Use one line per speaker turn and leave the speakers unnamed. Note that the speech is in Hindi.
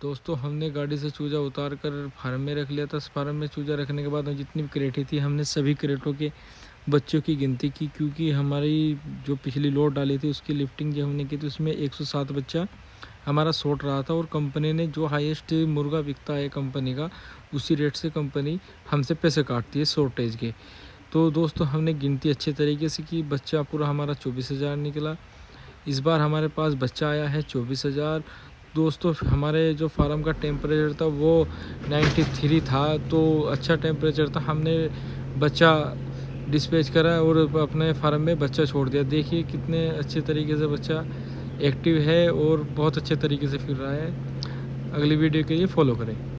दोस्तों हमने गाड़ी से चूजा उतार कर फार्म में रख लिया था। फार्म में चूजा रखने के बाद जितनी भी क्रेटें थी हमने सभी क्रेटों के बच्चों की गिनती की, क्योंकि हमारी जो पिछली लोड डाली थी उसकी लिफ्टिंग जो हमने की थी उसमें 107 बच्चा हमारा शॉर्ट रहा था। और कंपनी ने जो हाईएस्ट मुर्गा बिकता है कंपनी का, उसी रेट से कंपनी हमसे पैसे काटती है शॉर्टेज के। तो दोस्तों हमने गिनती अच्छे तरीके से की, बच्चा पूरा हमारा 24,000 निकला। इस बार हमारे पास बच्चा आया है 24,000। दोस्तों हमारे जो फार्म का टेम्परेचर था वो 93 था, तो अच्छा टेम्परेचर था। हमने बच्चा डिस्पैच करा और अपने फार्म में बच्चा छोड़ दिया। देखिए कितने अच्छे तरीके से बच्चा एक्टिव है और बहुत अच्छे तरीके से फिर रहा है। अगली वीडियो के लिए फॉलो करें।